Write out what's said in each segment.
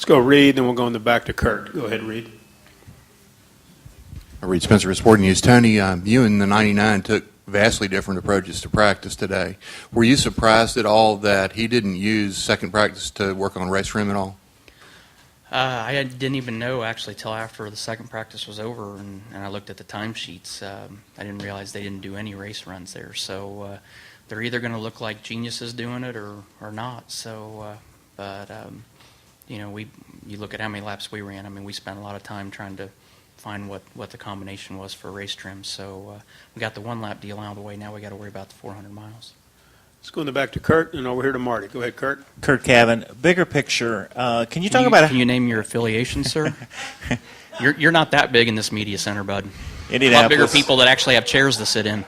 Let's go Reed, then we'll go in the back to Kurt. Go ahead, Reed. Reed Spencer, Sporting News. Tony, you and the 99 took vastly different approaches to practice today. Were you surprised at all that he didn't use second practice to work on race rim at all? I didn't even know actually till after the second practice was over, and I looked at the timesheets. I didn't realize they didn't do any race runs there. So they're either going to look like geniuses doing it or not. So, you know, you look at how many laps we ran. I mean, we spent a lot of time trying to find what the combination was for race trim. So we got the one lap deal out of the way. Now we got to worry about the 400 miles. Let's go in the back to Kurt, and over here to Marty. Go ahead, Kurt. Kurt Cavan, bigger picture. Can you talk about? Can you name your affiliation, sir? You're not that big in this media center, bud. Indianapolis. A lot bigger people that actually have chairs to sit in.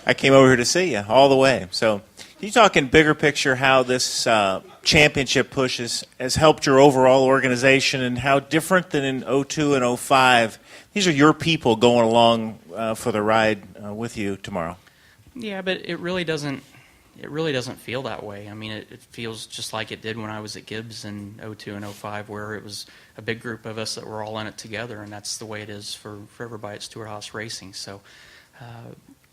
I came over here to see you all the way. So, can you talk in bigger picture how this championship push has helped your overall organization, and how different than in 02 and 05? These are your people going along for the ride with you tomorrow. Yeah, but it really doesn't feel that way. I mean, it feels just like it did when I was at Gibbs in 02 and 05, where it was a big group of us that were all in it together, and that's the way it is for everybody at Stewart Racing. So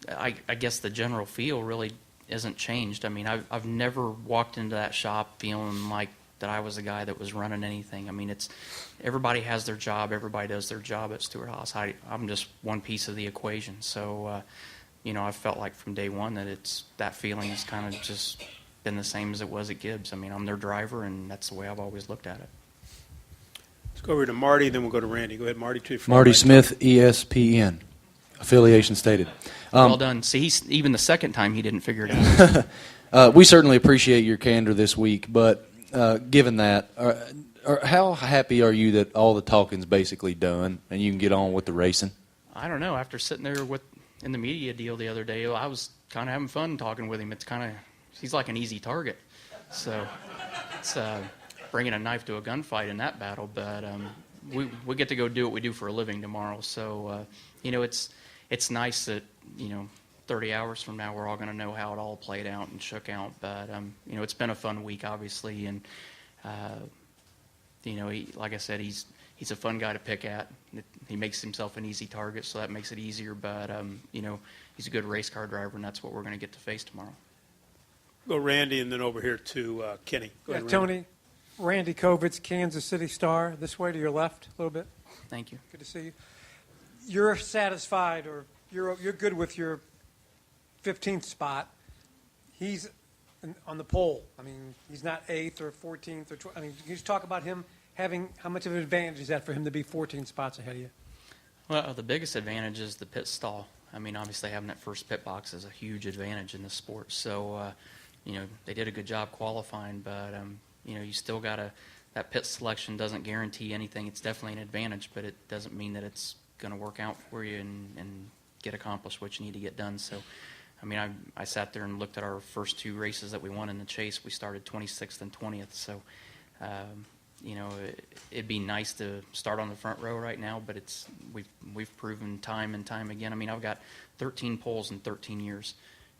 I guess the general feel really isn't changed. I mean, I've never walked into that shop feeling like that I was the guy that was running anything. I mean, everybody has their job. Everybody does their job at Stewart. I'm just one piece of the equation. So you know, I felt like from day one that feeling has kind of just been the same as it was at Gibbs. I mean, I'm their driver, and that's the way I've always looked at it. Let's go over to Marty, then we'll go to Randy. Go ahead, Marty. Marty Smith, ESPN. Affiliation stated. Well done. See, even the second time he didn't figure it out. We certainly appreciate your candor this week, but given that, how happy are you that all the talking's basically done and you can get on with the racing? I don't know. After sitting there in the media deal the other day, I was kind of having fun talking with him. He's like an easy target. So it's bringing a knife to a gunfight in that battle. But we get to go do what we do for a living tomorrow. So, you know, it's nice that, you know, 30 hours from now we're all going to know how it all played out and shook out. But, you know, it's been a fun week, obviously. And, you know, like I said, he's a fun guy to pick at. He makes himself an easy target, so that makes it easier. But, you know, he's a good race car driver, and that's what we're going to get to face tomorrow. Go Randy, and then over here to Kenny. Go ahead, Randy. Tony, Randy Kovitz, Kansas City Star. This way to your left a little bit. Thank you. Good to see you. You're satisfied, or you're good with your 15th spot. He's on the pole. I mean, he's not 8th or 14th or 12th. I mean, can you just talk about him having, how much of an advantage is that for him to be 14 spots ahead of you? Well, the biggest advantage is the pit stall. I mean, obviously having that first pit box is a huge advantage in this sport. So, you know, they did a good job qualifying, but, you know, you still got to, that pit selection doesn't guarantee anything. It's definitely an advantage, but it doesn't mean that it's going to work out for you and get accomplished what you need to get done. So, I mean, I sat there and looked at our first two races that we won in the chase. We started 26th and 20th. So, you know, it'd be nice to start on the front row right now, but we've proven time and time again. I mean, I've got 13 poles in 13 years,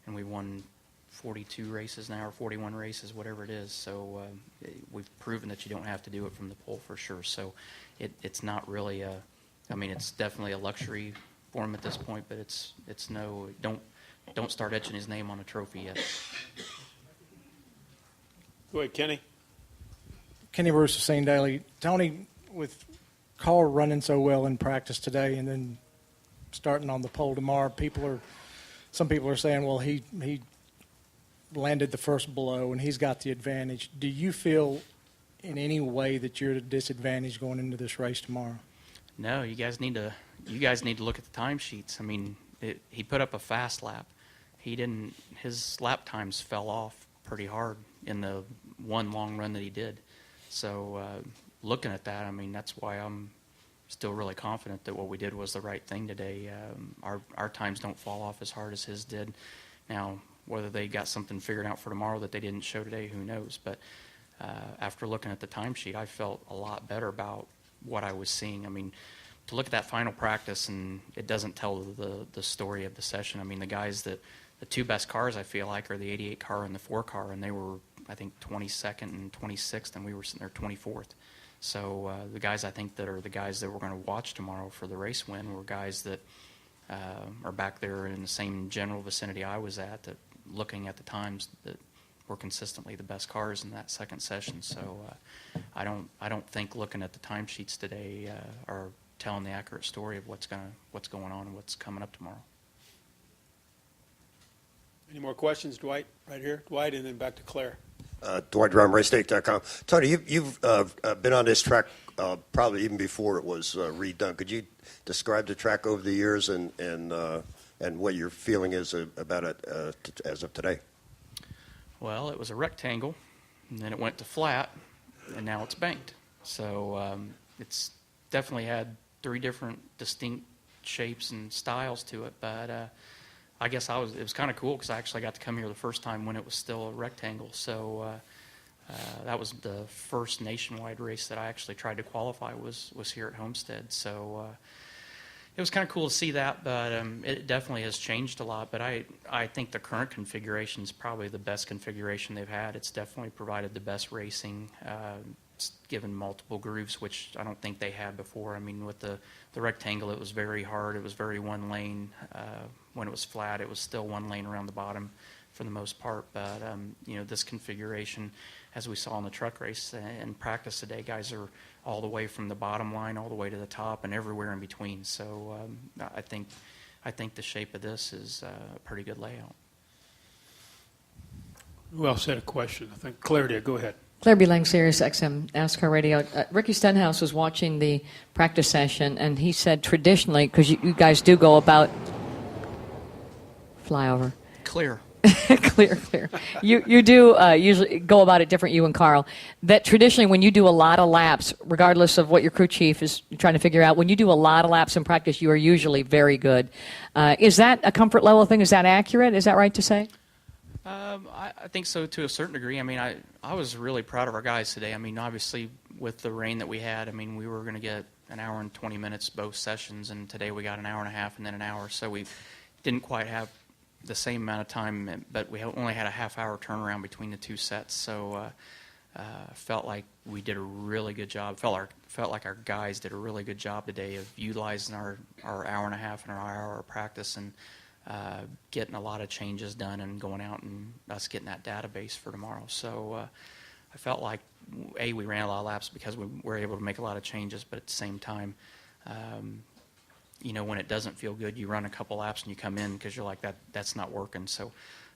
and we won 42 races now, or 41 races, whatever it is. So we've proven that you don't have to do it from the pole for sure. So it's not really I mean, it's definitely a luxury for him at this point, but it's no, don't start etching his name on a trophy yet. Go ahead, Kenny. Kenny Bruce of St. Daily. Tony, with Carl running so well in practice today and then starting on the pole tomorrow, some people are saying, well, he landed the first blow and he's got the advantage. Do you feel in any way that you're at a disadvantage going into this race tomorrow? No, you guys need to look at the timesheets. I mean, he put up a fast lap. His lap times fell off pretty hard in the one long run that he did. So looking at that, I mean, that's why I'm still really confident that what we did was the right thing today. Our times don't fall off as hard as his did. Now, whether they got something figured out for tomorrow that they didn't show today, who knows? But after looking at the timesheet, I felt a lot better about what I was seeing. I mean, to look at that final practice, and it doesn't tell the story of the session. I mean, the two best cars, I feel like, are the 88 car and the 4 car, and they were I think 22nd and 26th, and we were sitting there 24th. So the guys I think that are the guys that we're going to watch tomorrow for the race win were guys that are back there in the same general vicinity I was at, that looking at the times that were consistently the best cars in that second session. So I don't think looking at the timesheets today are telling the accurate story of what's going on and what's coming up tomorrow. Any more questions, Dwight? Right here, Dwight, and then back to Claire. Dwight Drum, RaceState.com. Tony, you've been on this track probably even before it was redone. Could you describe the track over the years and what your feeling is about it as of today? Well, it was a rectangle, and then it went to flat, and now it's banked. So it's definitely had 3 different distinct shapes and styles to it. But I guess it was kind of cool because I actually got to come here the first time when it was still a rectangle. So that was the first nationwide race that I actually tried to qualify was here at Homestead. So it was kind of cool to see that, but it definitely has changed a lot. But I think the current configuration is probably the best configuration they've had. It's definitely provided the best racing. It's given multiple grooves, which I don't think they had before. I mean, with the rectangle, it was very hard. It was very one lane. When it was flat, it was still one lane around the bottom for the most part. But this configuration, as we saw in the truck race and practice today, guys are all the way from the bottom line all the way to the top and everywhere in between. So I think the shape of this is a pretty good layout. Who else had a question? I think Claire did. Go ahead. Claire B. Lang, Sirius XM NASCAR Radio. Ricky Stenhouse was watching the practice session, and he said traditionally, because you guys do go about flyover. Clear. Clear. You do usually go about it different, you and Carl. That traditionally, when you do a lot of laps, regardless of what your crew chief is trying to figure out, when you do a lot of laps in practice, you are usually very good. Is that a comfort level thing? Is that accurate? Is that right to say? I think so to a certain degree. I mean, I was really proud of our guys today. I mean, obviously, with the rain that we had, I mean, we were going to get an hour and 20 minutes both sessions, and today we got an hour and a half and then an hour. So we didn't quite have the same amount of time, but we only had a half-hour turnaround between the 2 sets. So felt like we did a really good job. Felt like our guys did a really good job today of utilizing our hour and a half and our hour of practice and getting a lot of changes done and going out and us getting that database for tomorrow. So I felt like, we ran a lot of laps because we were able to make a lot of changes, but at the same time, when it doesn't feel good, you run a couple laps and you come in because you're like, that's not working. So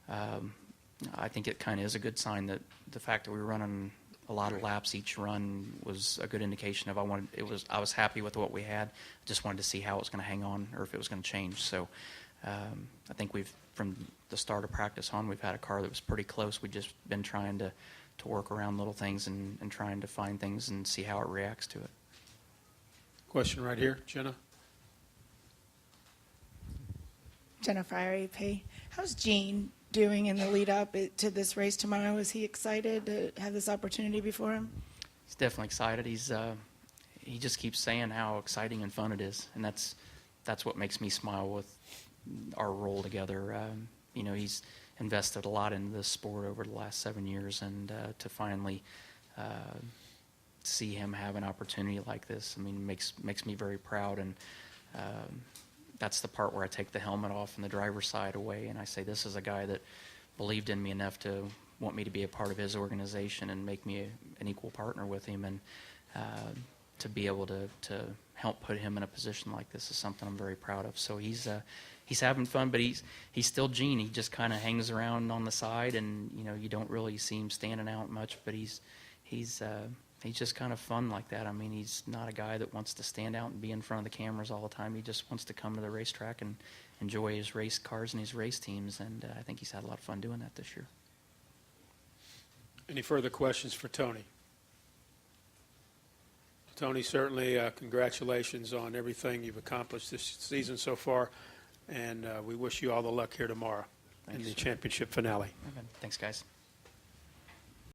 I think it kind of is a good sign that the fact that we were running a lot of laps each run was a good indication of I was happy with what we had. Just wanted to see how it was going to hang on or if it was going to change. So I think from the start of practice on, we've had a car that was pretty close. We've just been trying to work around little things and trying to find things and see how it reacts to it. Question right here, Jenna. Jennifer AP. How's Gene doing in the lead up to this race tomorrow? Is he excited to have this opportunity before him? He's definitely excited. He just keeps saying how exciting and fun it is, and that's what makes me smile with our role together. He's invested a lot in this sport over the last 7 years, and to finally see him have an opportunity like this, I mean, makes me very proud. And that's the part where I take the helmet off and the driver's side away, and I say, this is a guy that believed in me enough to want me to be a part of his organization and make me an equal partner with him, and to be able to help put him in a position like this is something I'm very proud of. So he's having fun, but he's still Gene. He just kind of hangs around on the side, and you don't really see him standing out much, but he's just kind of fun like that. I mean, he's not a guy that wants to stand out and be in front of the cameras all the time. He just wants to come to the racetrack and enjoy his race cars and his race teams, and I think he's had a lot of fun doing that this year. Any further questions for Tony? Tony, certainly congratulations on everything you've accomplished this season so far, and we wish you all the luck here tomorrow in the championship finale. Okay. Thanks, guys.